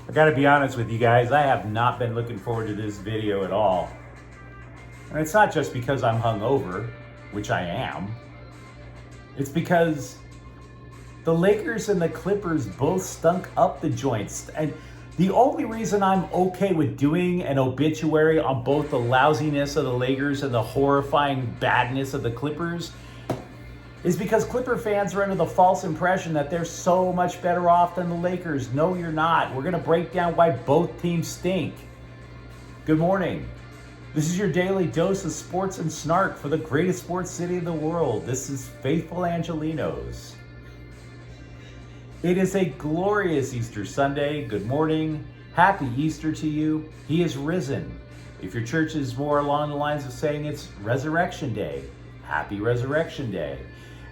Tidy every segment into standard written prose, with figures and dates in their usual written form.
I gotta be honest with you guys, I have not been looking forward to this video at all. And it's not just because I'm hungover, which I am. It's because the Lakers and the Clippers both stunk up the joints. And the only reason I'm okay with doing an obituary on both the lousiness of the Lakers and the horrifying badness of the Clippers is because Clipper fans are under the false impression that they're so much better off than the Lakers. No, you're not. We're going to break down why both teams stink. Good morning. This is your daily dose of sports and snark for the greatest sports city in the world. This is Faithful Angelenos. It is a glorious Easter Sunday. Good morning. Happy Easter to you. He is risen. If your church is more along the lines of saying it's Resurrection Day, happy Resurrection Day.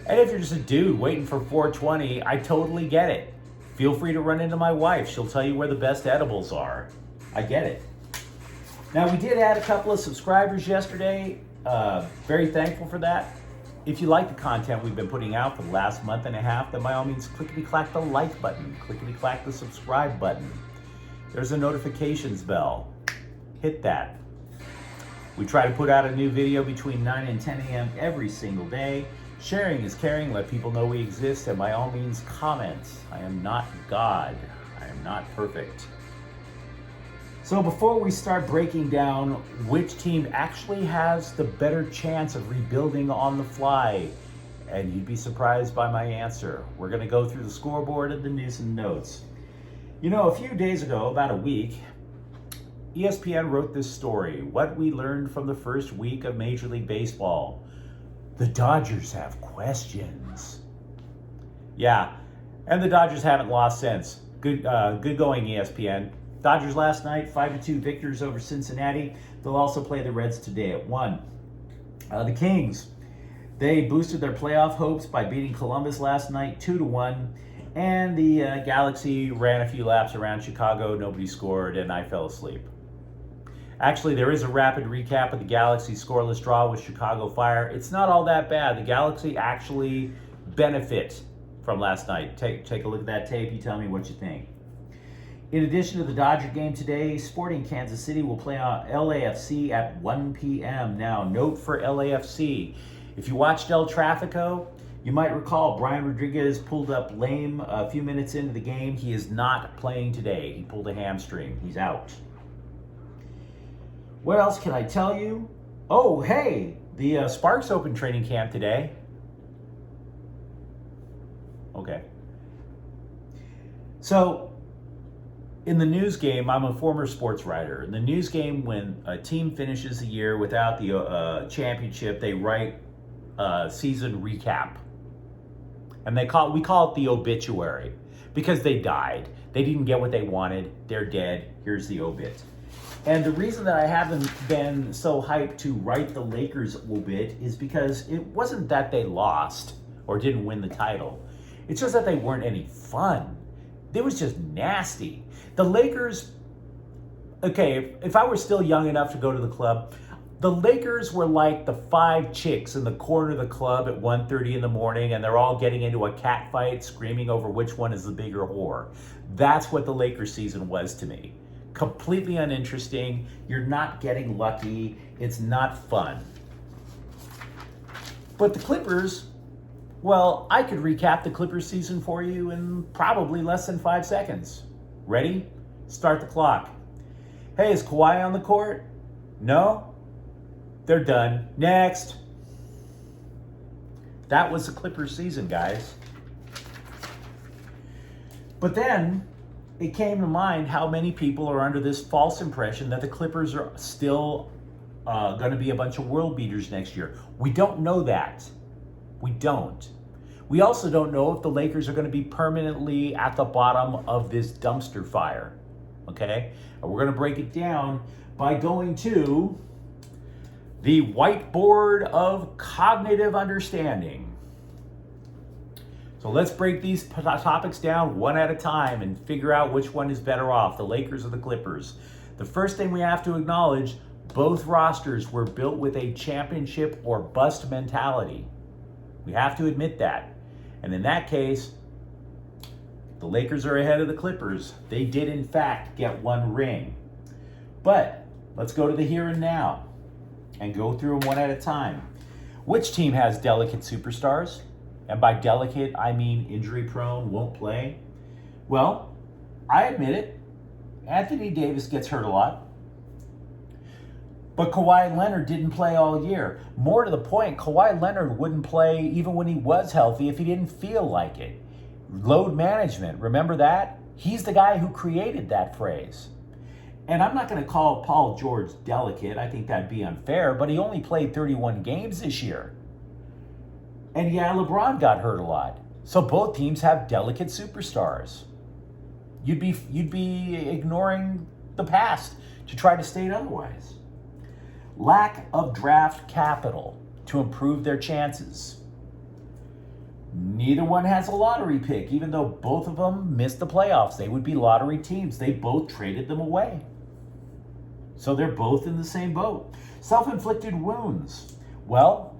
And if you're just a dude waiting for 420, I totally get it. Feel free to run into my wife. She'll tell you where the best edibles are. I get it. Now, we did add a couple of subscribers yesterday. Very thankful for that. If you like the content we've been putting out for the last month and a half, then by all means, clickety-clack the like button. Clickety-clack the subscribe button. There's a notifications bell. Hit that. We try to put out a new video between 9 and 10 a.m. every single day. Sharing is caring. Let people know we exist, and by all means, comment. I am not God. I am not perfect. So before we start breaking down which team actually has the better chance of rebuilding on the fly, and you'd be surprised by my answer, we're going to go through the scoreboard and the news and notes. You know, a few days ago, about a week, ESPN wrote this story, what we learned from the first week of Major League Baseball. The Dodgers have questions. Yeah, and the Dodgers haven't lost since. Good going, ESPN. Dodgers last night, 5-2 victors over Cincinnati. They'll also play the Reds today at 1. The Kings, they boosted their playoff hopes by beating Columbus last night 2-1. And the Galaxy ran a few laps around Chicago. Nobody scored, and I fell asleep. Actually, there is a rapid recap of the Galaxy scoreless draw with Chicago Fire. It's not all that bad. The Galaxy actually benefit from last night. Take a look at that tape. You tell me what you think. In addition to the Dodger game today, Sporting Kansas City will play on LAFC at 1 p.m. Now, note for LAFC, if you watched El Tráfico, you might recall Brian Rodriguez pulled up lame a few minutes into the game. He is not playing today. He pulled a hamstring. He's out. What else can I tell you? Oh, hey, the Sparks open training camp today. Okay. So, in the news game, I'm a former sports writer. In the news game, when a team finishes the year without the championship, they write a season recap. And we call it the obituary because they died. They didn't get what they wanted. They're dead. Here's the obit. And the reason that I haven't been so hyped to write the Lakers obit is because it wasn't that they lost or didn't win the title. It's just that they weren't any fun. It was just nasty. The Lakers, okay, if I were still young enough to go to the club, the Lakers were like the 5 chicks in the corner of the club at 1:30 in the morning, and they're all getting into a cat fight, screaming over which one is the bigger whore. That's what the Lakers season was to me. Completely uninteresting. You're not getting lucky. It's not fun. But the Clippers, well, I could recap the Clippers season for you in probably less than 5 seconds. Ready? Start the clock. Hey, is Kawhi on the court? No? They're done. Next. That was the Clippers season, guys. But then it came to mind how many people are under this false impression that the Clippers are still going to be a bunch of world beaters next year. We don't know that. We don't. We also don't know if the Lakers are going to be permanently at the bottom of this dumpster fire. Okay? And we're going to break it down by going to the whiteboard of cognitive understanding. So let's break these topics down one at a time and figure out which one is better off, the Lakers or the Clippers. The first thing we have to acknowledge, both rosters were built with a championship or bust mentality. We have to admit that. And in that case, the Lakers are ahead of the Clippers. They did, in fact, get one ring. But let's go to the here and now and go through them one at a time. Which team has delicate superstars? And by delicate, I mean injury prone, won't play. Well, I admit it. Anthony Davis gets hurt a lot. But Kawhi Leonard didn't play all year. More to the point, Kawhi Leonard wouldn't play even when he was healthy if he didn't feel like it. Load management, remember that? He's the guy who created that phrase. And I'm not going to call Paul George delicate. I think that'd be unfair, but he only played 31 games this year. And yeah, LeBron got hurt a lot. So both teams have delicate superstars. You'd be ignoring the past to try to state otherwise. Lack of draft capital to improve their chances. Neither one has a lottery pick, even though both of them missed the playoffs. They would be lottery teams. They both traded them away. So they're both in the same boat. Self-inflicted wounds. Well,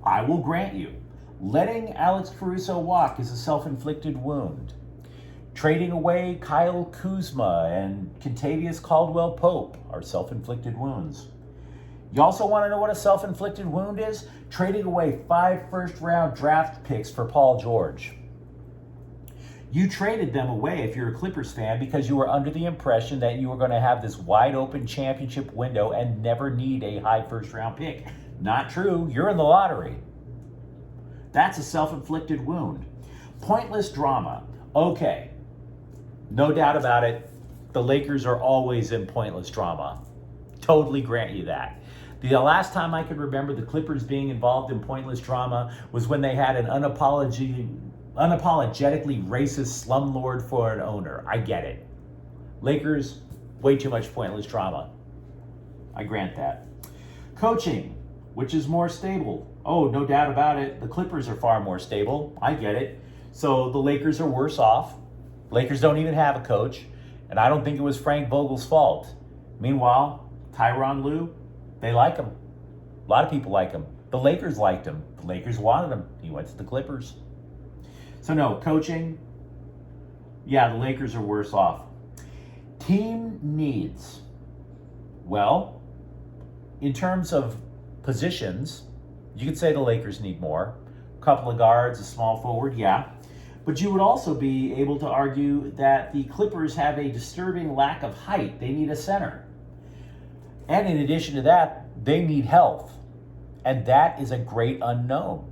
I will grant you, letting Alex Caruso walk is a self-inflicted wound. Trading away Kyle Kuzma and Kentavious Caldwell-Pope are self-inflicted wounds. You also want to know what a self-inflicted wound is? Trading away 5 first-round draft picks for Paul George. You traded them away if you're a Clippers fan because you were under the impression that you were going to have this wide-open championship window and never need a high first-round pick. Not true. You're in the lottery. That's a self-inflicted wound. Pointless drama. Okay. No doubt about it. The Lakers are always in pointless drama. Totally grant you that. The last time I could remember the Clippers being involved in pointless drama was when they had an unapologetically racist slumlord for an owner. I get it. Lakers, way too much pointless drama. I grant that. Coaching, which is more stable. Oh, no doubt about it. The Clippers are far more stable. I get it. So the Lakers are worse off. Lakers don't even have a coach. And I don't think it was Frank Vogel's fault. Meanwhile, Tyronn Lue, they like him. A lot of people like him. The Lakers liked him. The Lakers wanted him. He went to the Clippers. So no, coaching, yeah, the Lakers are worse off. Team needs. Well, in terms of positions, you could say the Lakers need more. A couple of guards, a small forward, yeah. But you would also be able to argue that the Clippers have a disturbing lack of height. They need a center. And in addition to that, they need health. And that is a great unknown.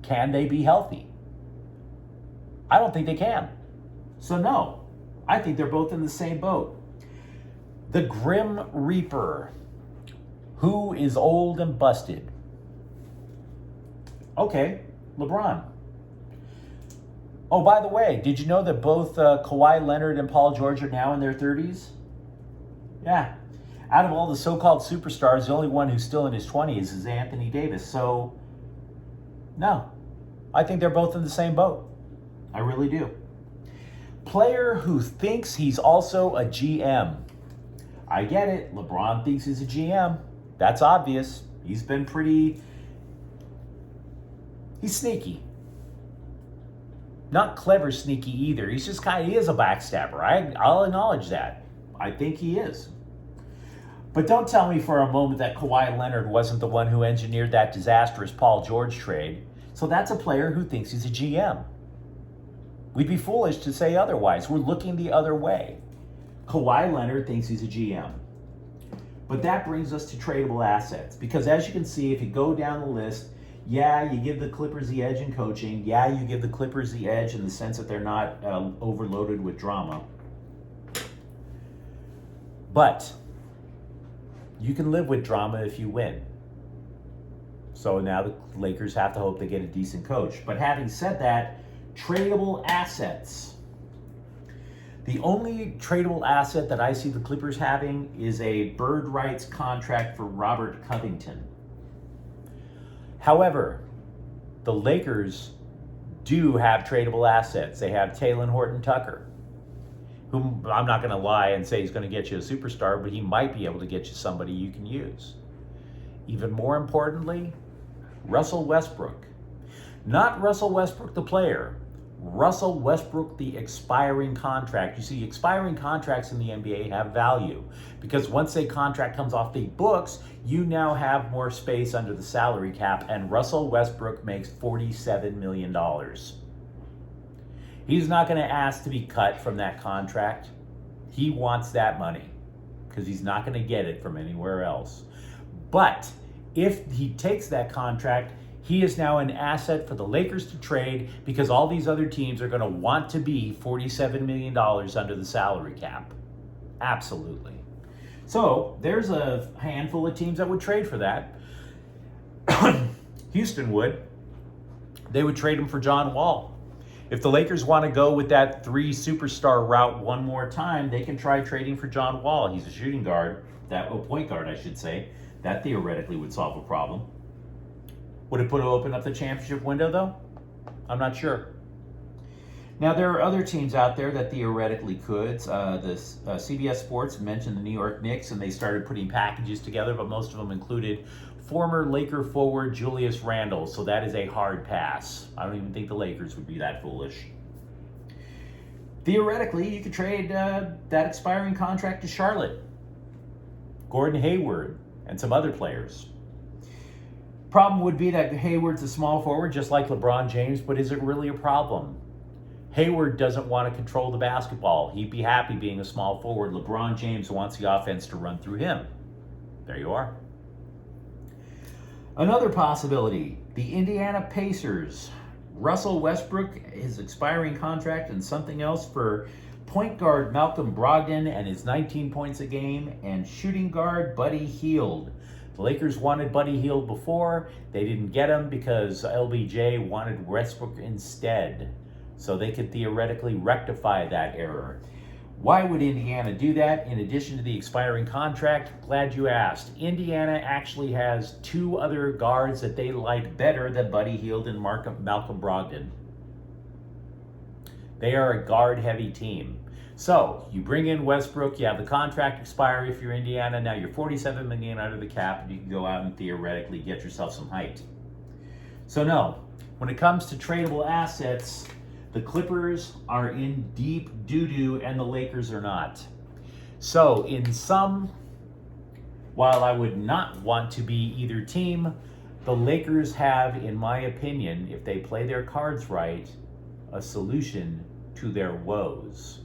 Can they be healthy? I don't think they can. So no, I think they're both in the same boat. The Grim Reaper, who is old and busted. Okay, LeBron. Oh, by the way, did you know that both Kawhi Leonard and Paul George are now in their 30s? Yeah. Out of all the so-called superstars, the only one who's still in his 20s is Anthony Davis. So, no. I think they're both in the same boat. I really do. Player who thinks he's also a GM. I get it. LeBron thinks he's a GM. That's obvious. He's sneaky. Not clever sneaky either. He is a backstabber. I'll acknowledge that. I think he is. But don't tell me for a moment that Kawhi Leonard wasn't the one who engineered that disastrous Paul George trade. So that's a player who thinks he's a GM. We'd be foolish to say otherwise. We're looking the other way. Kawhi Leonard thinks he's a GM. But that brings us to tradable assets. Because as you can see, if you go down the list, yeah, you give the Clippers the edge in coaching. Yeah, you give the Clippers the edge in the sense that they're not overloaded with drama. But you can live with drama if you win. So now the Lakers have to hope they get a decent coach. But having said that, tradable assets. The only tradable asset that I see the Clippers having is a bird rights contract for Robert Covington. However, the Lakers do have tradable assets. They have Talen Horton-Tucker, whom I'm not going to lie and say he's going to get you a superstar, but he might be able to get you somebody you can use. Even more importantly, Russell Westbrook. Not Russell Westbrook the player, Russell Westbrook, the expiring contract. You see, expiring contracts in the NBA have value because once a contract comes off the books, you now have more space under the salary cap, and Russell Westbrook makes $47 million. He's not going to ask to be cut from that contract. He wants that money because he's not going to get it from anywhere else. But if he takes that contract, he is now an asset for the Lakers to trade because all these other teams are going to want to be $47 million under the salary cap. Absolutely. So there's a handful of teams that would trade for that. Houston would. They would trade him for John Wall. If the Lakers want to go with that 3 superstar route one more time, they can try trading for John Wall. He's a shooting guard, point guard, I should say. That theoretically would solve a problem. Would it open up the championship window, though? I'm not sure. Now, there are other teams out there that theoretically could. CBS Sports mentioned the New York Knicks, and they started putting packages together, but most of them included former Laker forward Julius Randle, so that is a hard pass. I don't even think the Lakers would be that foolish. Theoretically, you could trade that expiring contract to Charlotte, Gordon Hayward, and some other players. Problem would be that Hayward's a small forward, just like LeBron James, but is it really a problem? Hayward doesn't want to control the basketball. He'd be happy being a small forward. LeBron James wants the offense to run through him. There you are. Another possibility, the Indiana Pacers. Russell Westbrook, his expiring contract, and something else for point guard Malcolm Brogdon and his 19 points a game, and shooting guard Buddy Hield. The Lakers wanted Buddy Hield before. They didn't get him because LBJ wanted Westbrook instead. So they could theoretically rectify that error. Why would Indiana do that in addition to the expiring contract? Glad you asked. Indiana actually has 2 other guards that they like better than Buddy Hield and Malcolm Brogdon. They are a guard-heavy team. So you bring in Westbrook, you have the contract expiry if you're Indiana, now you're $47 million under the cap, and you can go out and theoretically get yourself some height. So no, when it comes to tradable assets, the Clippers are in deep doo-doo and the Lakers are not. So in sum, while I would not want to be either team, the Lakers have, in my opinion, if they play their cards right, a solution to their woes.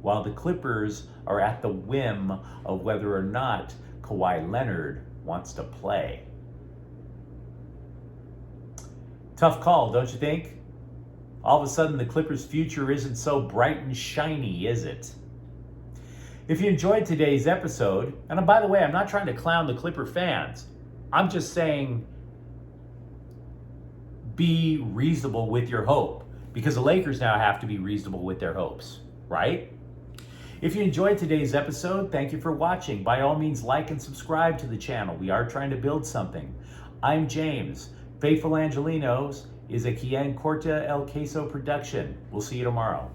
While the Clippers are at the whim of whether or not Kawhi Leonard wants to play. Tough call, don't you think? All of a sudden, the Clippers' future isn't so bright and shiny, is it? If you enjoyed today's episode, and by the way, I'm not trying to clown the Clipper fans. I'm just saying be reasonable with your hope, because the Lakers now have to be reasonable with their hopes, right? If you enjoyed today's episode, thank you for watching. By all means, like and subscribe to the channel. We are trying to build something. I'm James. Faithful Angelenos is a Quien Corta El Queso production. We'll see you tomorrow.